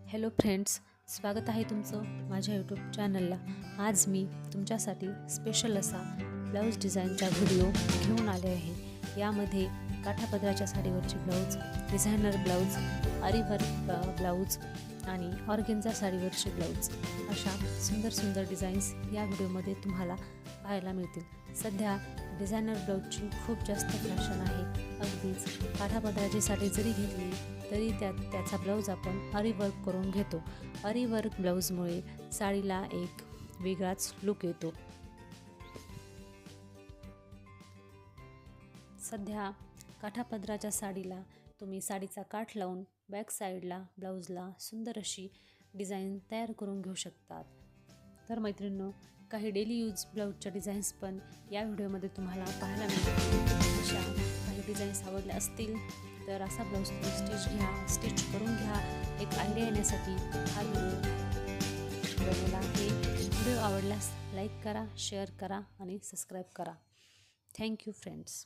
Hello friends, स्वागत आहे तुमचं माझ्या यूट्यूब चॅनलला। आज मी तुमच्यासाठी स्पेशल असा ब्लाऊज डिझाईनचा व्हिडिओ घेऊन आले आहे। यामध्ये काठापदराच्या साडीवरची ब्लाऊज, डिझायनर ब्लाऊज, आरीवर्क ब्लाऊज आणि ऑर्गेन्झा साडीवरची ब्लाऊज अशा सुंदर सुंदर डिझाईन्स या व्हिडिओमध्ये तुम्हाला पाहायला मिळतील। सध्या डिझायनर ब्लाऊजची खूप जास्त फॅशन आहे। अगदीच काठापदराची साडी जरी घेतली तरी त्याचा ब्लाऊज आपण आरीवर्क करून घेतो। आरीवर्क ब्लाऊजमुळे साडीला एक वेगळाच लुक येतो। सध्या काठापदराच्या साडीला तुम्ही साडीचा काठ लावून बॅक साईडला ब्लाऊजला सुंदर अशी डिझाईन तयार करून घेऊ शकतात। तर मैत्रिणींनो, काही डेली यूज ब्लाऊजच्या डिझाईन्स पण या व्हिडिओमध्ये तुम्हाला पाहायला मिळतील। अशा काही डिझाईन्स आवडल्या असतील तर असा ब्लाऊज तुम्ही स्टिच करून घ्या। एक आयडिया येण्यासाठी हा व्हिडिओ बनवला आहे। व्हिडिओ आवडल्यास लाईक करा, शेअर करा आणि सबस्क्राईब करा। Thank you friends.